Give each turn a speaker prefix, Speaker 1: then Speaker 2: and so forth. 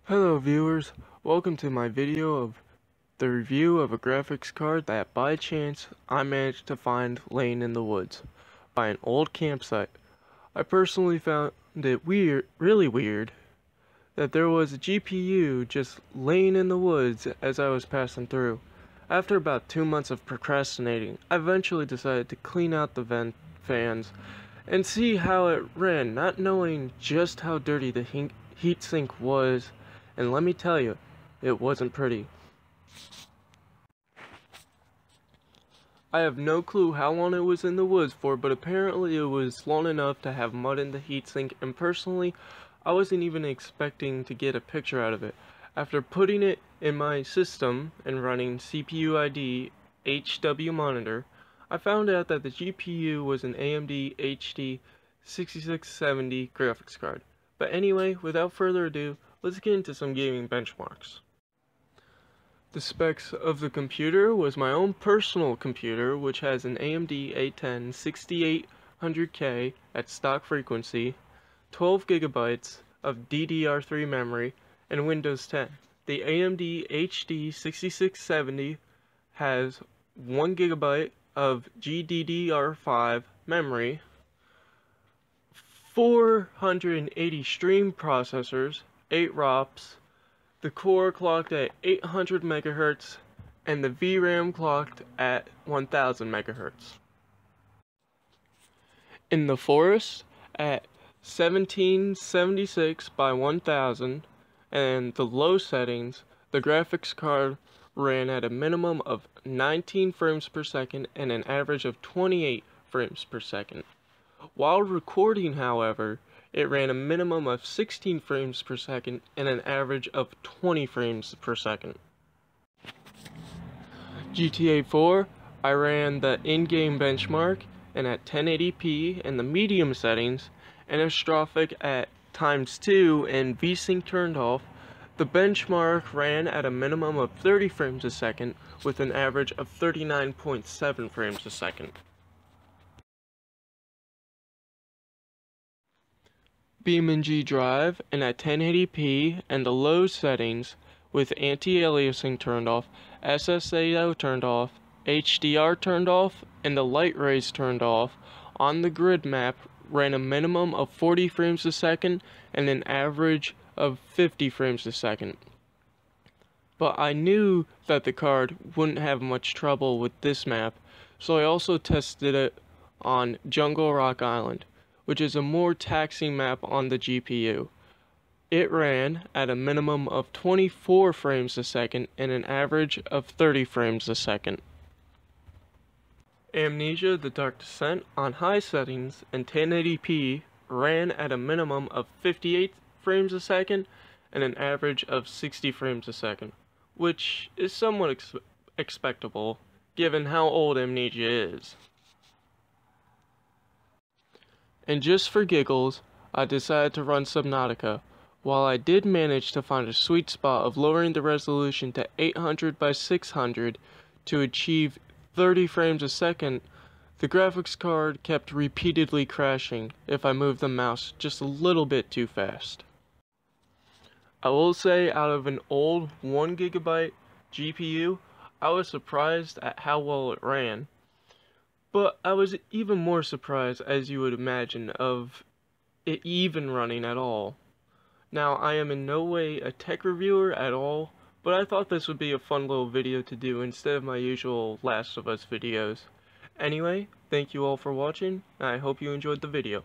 Speaker 1: Hello viewers, welcome to my video of the review of a graphics card that by chance I managed to find laying in the woods by an old campsite. I personally found it really weird, that there was a GPU just laying in the woods as I was passing through. After about 2 months of procrastinating, I eventually decided to clean out the vent fans and see how it ran, not knowing just how dirty the heatsink was. And let me tell you, it wasn't pretty. I have no clue how long it was in the woods for, but apparently it was long enough to have mud in the heatsink, and personally, I wasn't even expecting to get a picture out of it. After putting it in my system and running CPU ID HW monitor, I found out that the GPU was an AMD HD 6670 graphics card. But anyway, without further ado, let's get into some gaming benchmarks. The specs of the computer was my own personal computer, which has an AMD A10 6800K at stock frequency, 12 gigabytes of DDR3 memory, and Windows 10. The AMD HD 6670 has 1 gigabyte of GDDR5 memory, 480 stream processors, 8 ROPs, the core clocked at 800 MHz, and the VRAM clocked at 1000 MHz. In the forest at 1776 by 1000 and the low settings, the graphics card ran at a minimum of 19 frames per second and an average of 28 frames per second. While recording, however, it ran a minimum of 16 frames per second and an average of 20 frames per second. GTA 4, I ran the in-game benchmark and at 1080p in the medium settings, Anastrophic at ×2 and VSync turned off. The benchmark ran at a minimum of 30 frames a second with an average of 39.7 frames a second. beamng.drive and at 1080p and the low settings with anti-aliasing turned off, SSAO turned off, HDR turned off, and the light rays turned off on the grid map ran a minimum of 40 frames a second and an average of 50 frames a second. But I knew that the card wouldn't have much trouble with this map, so I also tested it on Jungle Rock Island, which is a more taxing map on the GPU. It ran at a minimum of 24 frames a second and an average of 30 frames a second. Amnesia: The Dark Descent on high settings and 1080p ran at a minimum of 58 frames a second and an average of 60 frames a second, which is somewhat expectable given how old Amnesia is. And just for giggles, I decided to run Subnautica. While I did manage to find a sweet spot of lowering the resolution to 800 by 600 to achieve 30 frames a second, the graphics card kept repeatedly crashing if I moved the mouse just a little bit too fast. I will say, out of an old 1 gigabyte GPU, I was surprised at how well it ran. But I was even more surprised, as you would imagine, of it even running at all. Now, I am in no way a tech reviewer at all, but I thought this would be a fun little video to do instead of my usual Last of Us videos. Anyway, thank you all for watching, and I hope you enjoyed the video.